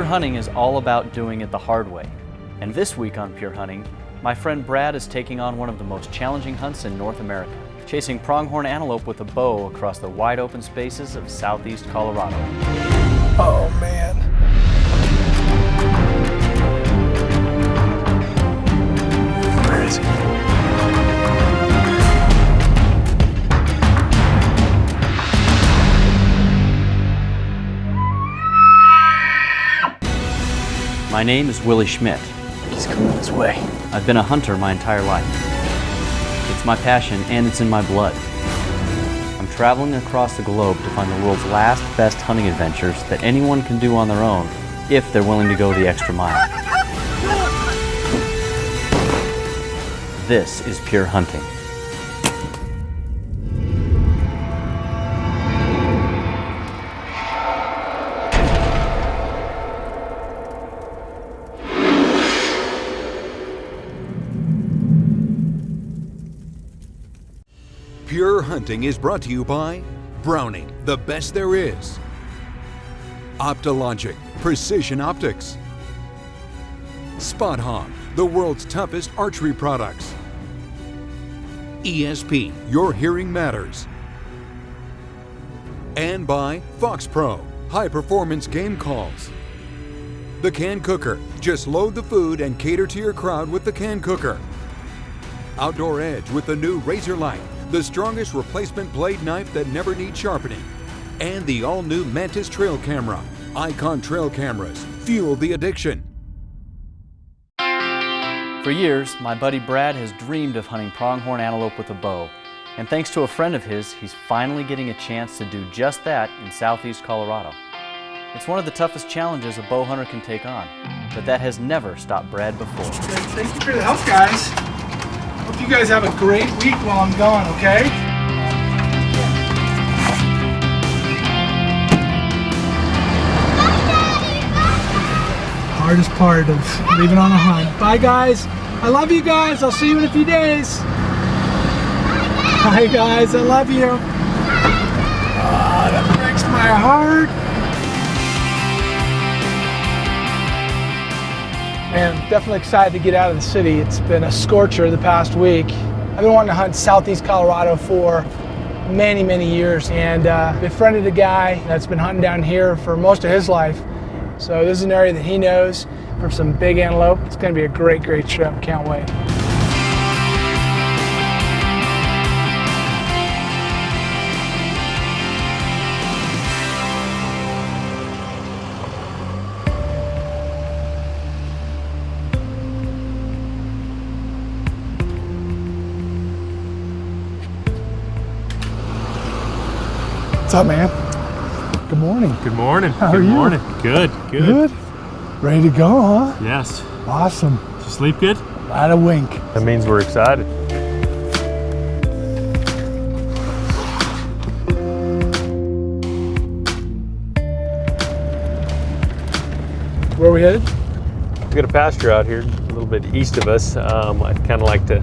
hunting is all about doing it the hard way. And this week on Pure Hunting, my friend Brad is taking on one of the most challenging hunts in North America, chasing pronghorn antelope with a bow across the wide open spaces of southeast Colorado. Oh man. Where is he? My name is Willi Schmidt. He's coming this way. I've been a hunter my entire life. It's my passion and it's in my blood. I'm traveling across the globe to find the world's last best hunting adventures that anyone can do on their own if they're willing to go the extra mile. This is Pure Hunting. Pure Hunting is brought to you by Browning, the best there is. Optologic, precision optics. Spot Hog, the world's toughest archery products. ESP, your hearing matters. And by Fox Pro, high performance game calls. The Can Cooker, just load the food and cater to your crowd with the Can Cooker. Outdoor Edge with the new Razor Light, the strongest replacement blade knife that never needs sharpening. And the all-new Mantis Trail Camera. Icon trail cameras, fuel the addiction. For years, my buddy Brad has dreamed of hunting pronghorn antelope with a bow. And thanks to a friend of his, he's finally getting a chance to do just that in southeast Colorado. It's one of the toughest challenges a bow hunter can take on, but that has never stopped Brad before. Thank you for the help, guys. Hope you guys have a great week while I'm gone, okay? Hardest part of leaving on a hunt. Bye, guys. I love you guys. I'll see you in a few days. Bye, guys. I love you. That breaks my heart. Man, definitely excited to get out of the city. It's been a scorcher the past week. I've been wanting to hunt southeast Colorado for many, many years, and befriended a guy that's been hunting down here for most of his life. So this is an area that he knows for some big antelope. It's going to be a great, great trip. Can't wait. What's up, man? Good morning. Good morning. How good are you? morning. Good. Good? Ready to go, huh? Yes. Awesome. Did you sleep good? Not a wink. That means we're excited. Where are we headed? We've got a pasture out here a little bit east of us. I'd kind of like to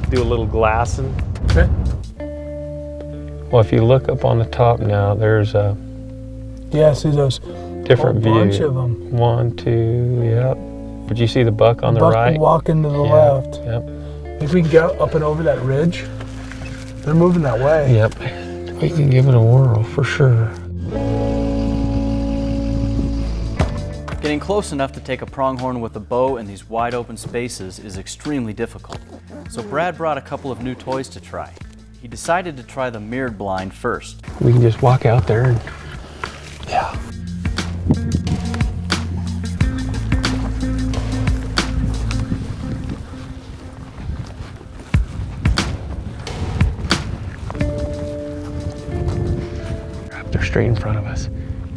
do a little glassing. Okay. Well, if you look up on the top now, there's a Yeah, I see those. different view. Bunch of them. 1, 2, yep. But you see the buck on the Buck right? walking to the Yeah, left. Yep. Think we can go up and over that ridge? They're moving that way. Yep. We can give it a whirl for sure. Getting close enough to take a pronghorn with a bow in these wide open spaces is extremely difficult. So Brad brought a couple of new toys to try. He decided to try the mirrored blind first. We can just walk out there and Yeah. they're straight in front of us.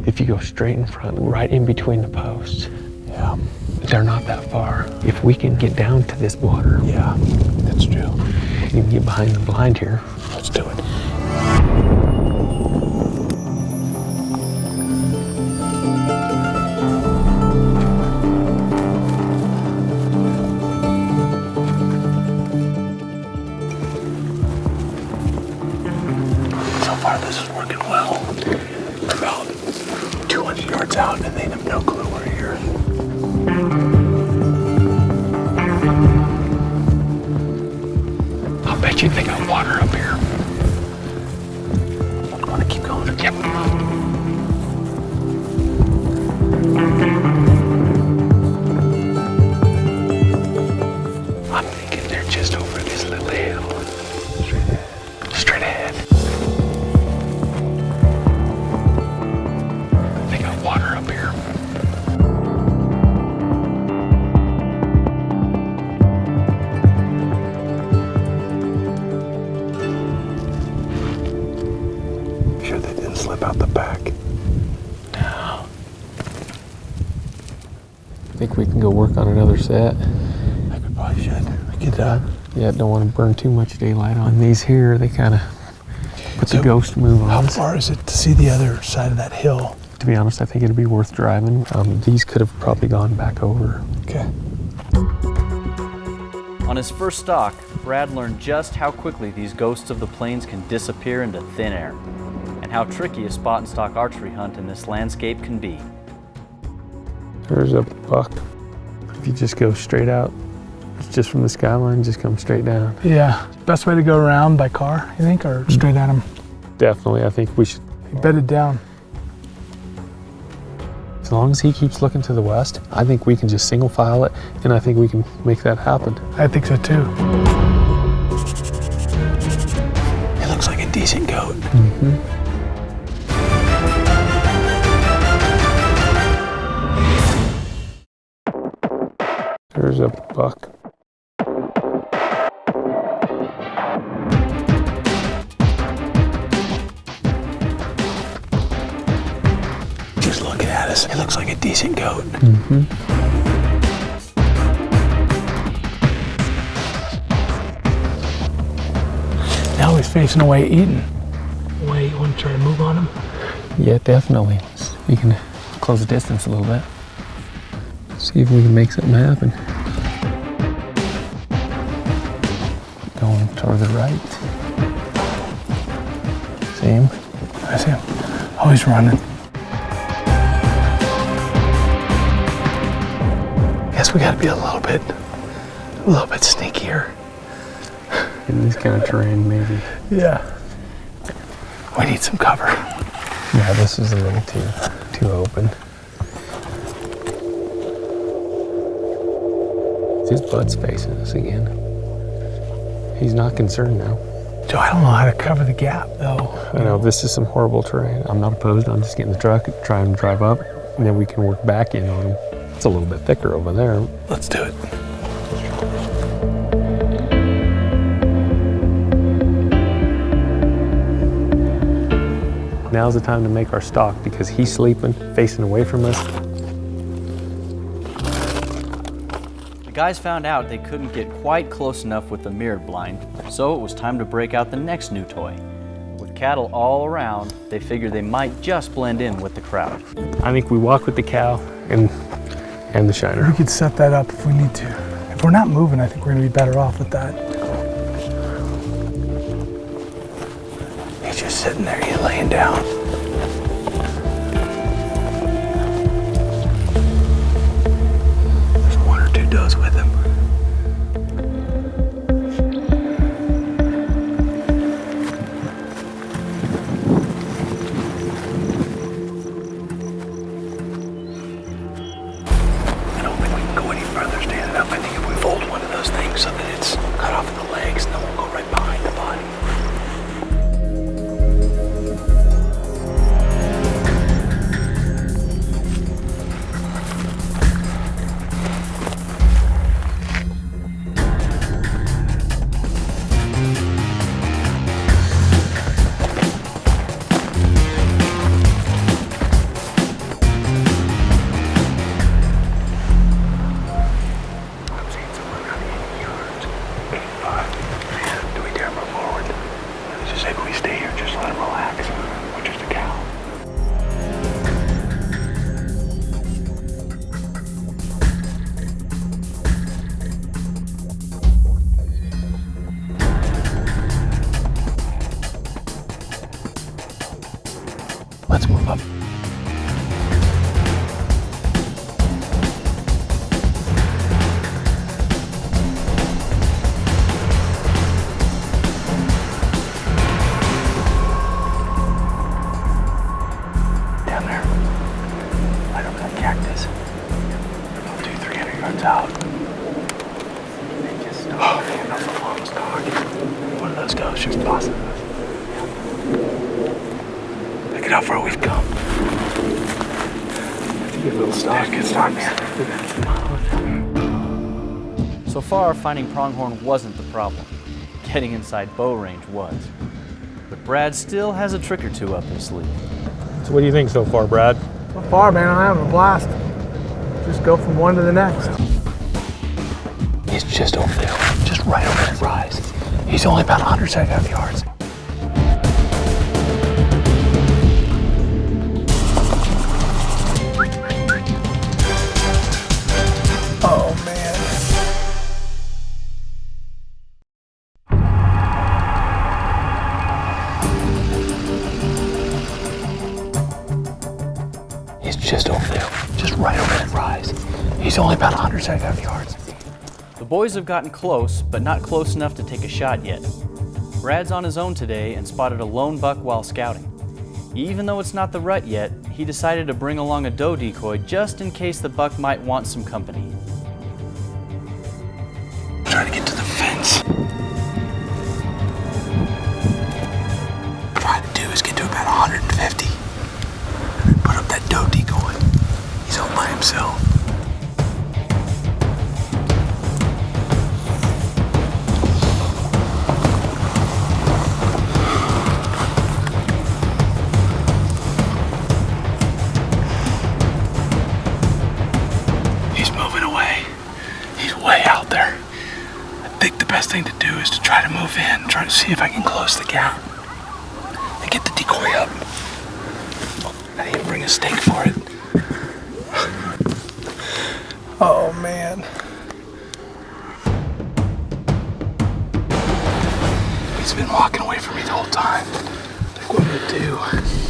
If you go straight in front, right in between the posts, Yeah. they're not that far. If we can get down to this water, Yeah. That's true. you can get behind the blind here. Let's do it. So far, this is working well. We're about 200 yards out, and they have no clue we're here. I'll bet you they got water up here. I want to keep going. Yep. I'm thinking they're just over this little hill. Straight ahead. They got water up here. Sure they didn't slip out the back. No. I think we can go work on another set. I think we probably should. Get done. Yeah, don't want to burn too much daylight on these here. They kind of put the ghost move on How us. far is it to see the other side of that hill? To be honest, I think it'd be worth driving. These could have probably gone back over. Okay. On his first stalk, Brad learned just how quickly these ghosts of the plains can disappear into thin air, and how tricky a spot and stalk archery hunt in this landscape can be. There's a buck. If you just go straight out, it's just from the skyline, just come straight down. Yeah. Best way to go around by car, you think, or straight at him? Definitely, I think we should. Bedded down. As long as he keeps looking to the west, I think we can just single file it, and I think we can make that happen. I think so too. It looks like a decent goat. There's a buck. Just looking at us, it looks like a decent goat. Now he's facing away eating. Wait, you want to try to move on him? Yeah, definitely. We can close the distance a little bit. See if we can make something happen. Going toward the right. See him? I see him. Oh, he's running. Guess we gotta be a little bit sneakier. In this kind of terrain, maybe. Yeah. We need some cover. Yeah, this is a little too open. His butt's facing us again. He's not concerned now. Joe, I don't know how to cover the gap, though. I know this is some horrible terrain. I'm not opposed. I'm just getting the truck, try and drive up, and then we can work back in on him. It's a little bit thicker over there. Let's do it. Now's the time to make our stalk because he's sleeping, facing away from us. The guys found out they couldn't get quite close enough with the mirrored blind, so it was time to break out the next new toy. With cattle all around, they figured they might just blend in with the crowd. I think we walk with the cow and the shiner. We could set that up if we need to. If we're not moving, I think we're gonna be better off with that. He's just sitting there, he's laying down. There's one or two does with him. I don't think we can go any further standing up. I think if we fold one of those things so that it's cut off in the legs, then we'll go right behind the body. I'm seeing someone around 80 yards, 85. Do we dare move forward? Let's just say if we stay here, just let him relax. We're just a cow. Let's move up. at how far we've come. That's a good little stock. Good stock, man. So far, finding pronghorn wasn't the problem. Getting inside bow range was. But Brad still has a trick or two up his sleeve. So what do you think so far, Brad? So far, man, I'm having a blast. Just go from one to the next. He's just over there, just right over that rise. He's only about 175 yards. Oh, man. He's just over there, just right over that rise. He's only about 175 yards. The boys have gotten close, but not close enough to take a shot yet. Brad's on his own today and spotted a lone buck while scouting. Even though it's not the rut yet, he decided to bring along a doe decoy just in case the buck might want some company. Try to get to the fence. What I'm trying to do is get to about 150. And then put up that doe decoy. He's all by himself. He's moving away. He's way out there. I think the best thing to do is to try to move in, try to see if I can close the gap and get the decoy up. I didn't even bring a stake for it. Oh, man. He's been walking away from me the whole time. I think what I'm gonna do,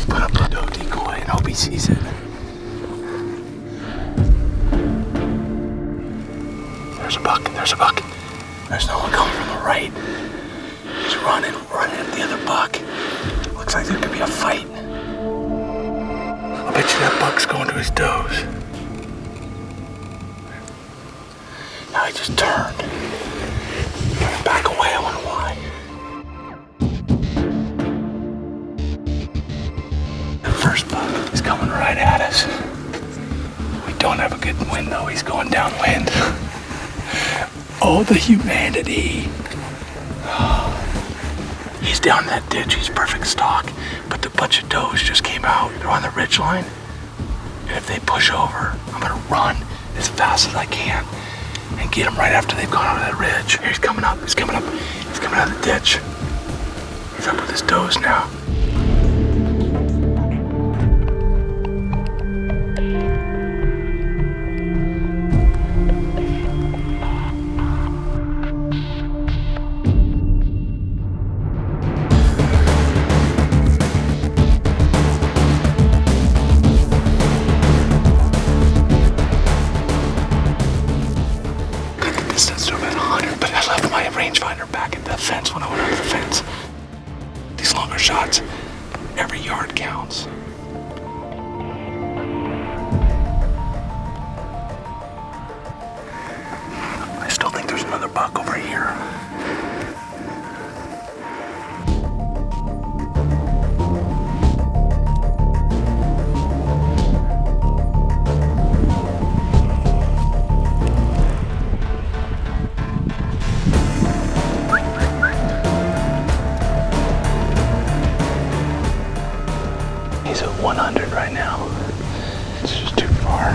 put up the doe decoy and hope he sees it. There's a buck, there's a buck. There's no one coming from the right. He's running at the other buck. Looks like there could be a fight. I bet you that buck's going to his does. Now he just turned. Trying to back away, I wonder why. The first buck is coming right at us. We don't have a good wind though, he's going downwind. Oh, the humanity. He's down in that ditch, he's perfect stock, but the bunch of does just came out. They're on the ridge line, and if they push over, I'm gonna run as fast as I can and get them right after they've gone over that ridge. Here he's coming up, he's coming up, he's coming out of the ditch. He's up with his does now. Distance to about 100, but I left my rangefinder back at the fence when I went over the fence. These longer shots, every yard counts. I still think there's another buck over here. He's at 100 right now. It's just too far.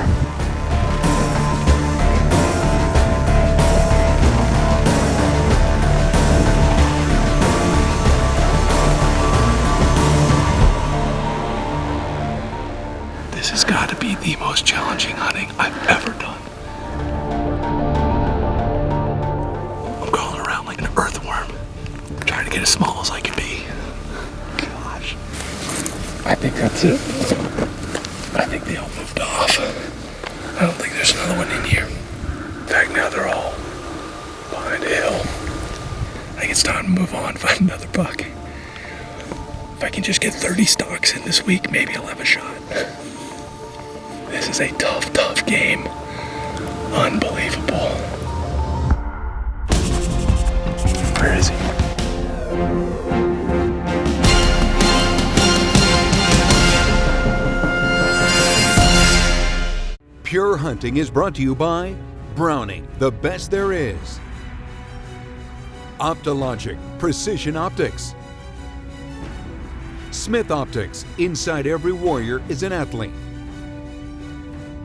This has got to be the most challenging hunting I've ever done. I'm crawling around like an earthworm, trying to get as small as I can be. Gosh. I think that's it. I think they all moved off. I don't think there's another one in here. In fact, now they're all behind a hill. I think it's time to move on, find another buck. If I can just get 30 stalks in this week, maybe I'll have a shot. This is a tough, tough game. Unbelievable. Where is he? Outdoor Hunting is brought to you by Browning, the best there is. Optologic, precision optics. Smith Optics, inside every warrior is an athlete.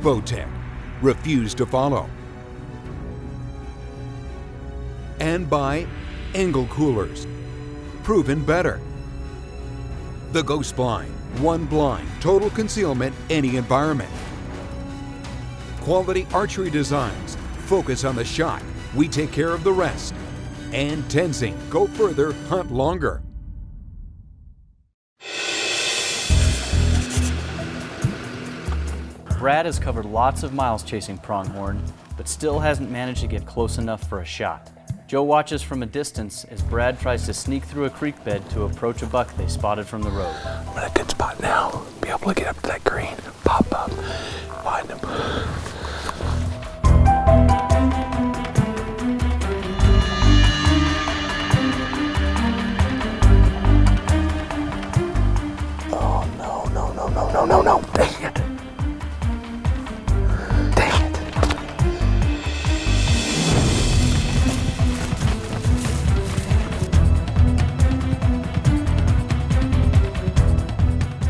Bowtech, refuse to follow. And by Angle Coolers, proven better. The Ghost Blind, one blind, total concealment, any environment. Quality archery designs, focus on the shot, we take care of the rest. And Tenzing, go further, hunt longer. Brad has covered lots of miles chasing pronghorn, but still hasn't managed to get close enough for a shot. Joe watches from a distance as Brad tries to sneak through a creek bed to approach a buck they spotted from the road. I'm in a good spot now. Be able to get up to that green, pop up, find him. Oh no, dang it.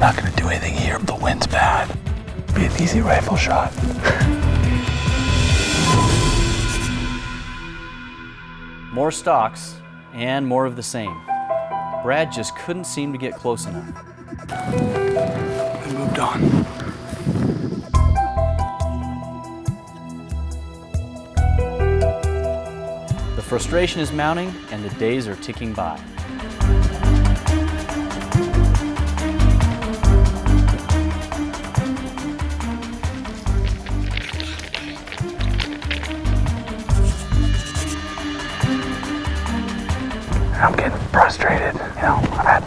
Not gonna do anything here, but the wind's bad. Be an easy rifle shot. More stalks, and more of the same. Brad just couldn't seem to get close enough. We moved on. The frustration is mounting, and the days are ticking by. I'm getting frustrated. You know, I've had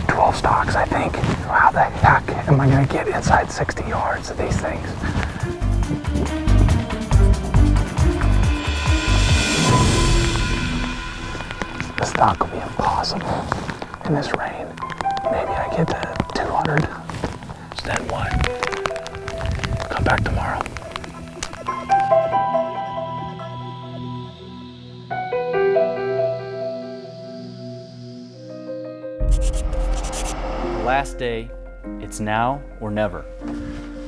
12 stalks, I think. How the heck am I gonna get inside 60 yards of these things? The stalk will be impossible in this rain. Maybe I get to 200. So then what? Come back tomorrow. Last day, it's now or never.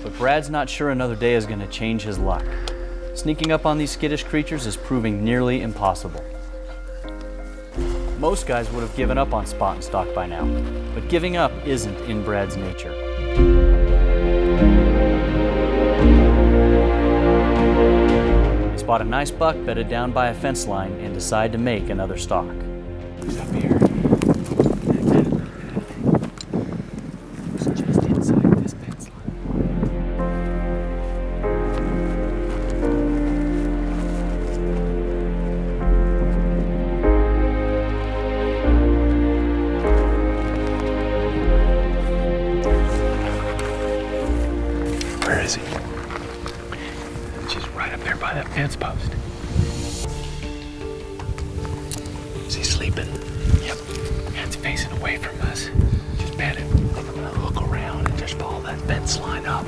But Brad's not sure another day is going to change his luck. Sneaking up on these skittish creatures is proving nearly impossible. Most guys would have given up on spot and stalk by now, but giving up isn't in Brad's nature. They spot a nice buck bedded down by a fence line and decide to make another stalk. He's up here. Where is he? She's right up there by that fence post. Is he sleeping? Yep. Head's facing away from us. Just bet it. I think I'm gonna hook around and just follow that fence line up.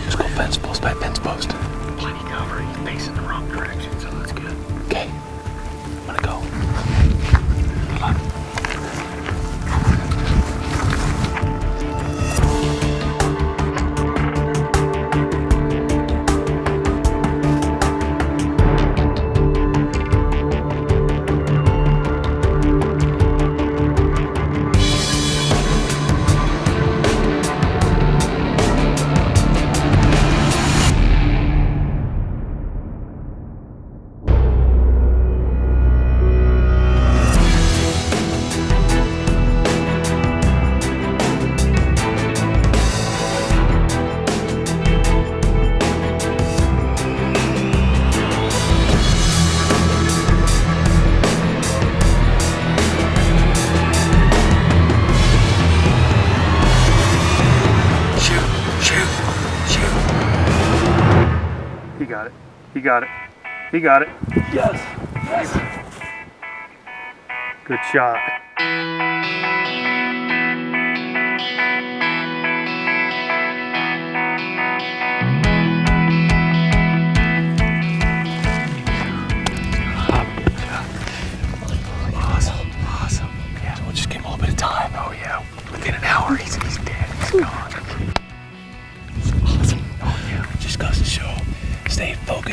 Just go fence post by fence post. Plenty cover. He's facing the wrong direction, so that's good. Okay. I'm gonna go. Good luck. He got it. He got it. He got it. Yes. Yes. Good shot.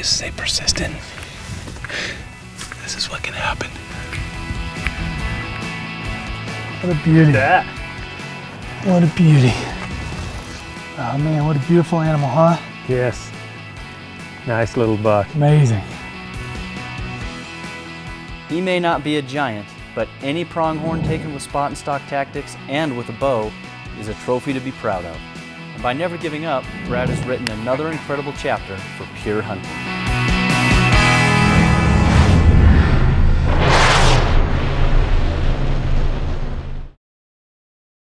Just stay persistent. This is what can happen. What a beauty. That. What a beauty. Oh man, what a beautiful animal, huh? Yes. Nice little buck. Amazing. He may not be a giant, but any pronghorn taken with spot and stock tactics and with a bow is a trophy to be proud of. And by never giving up, Brad has written another incredible chapter for pure hunting.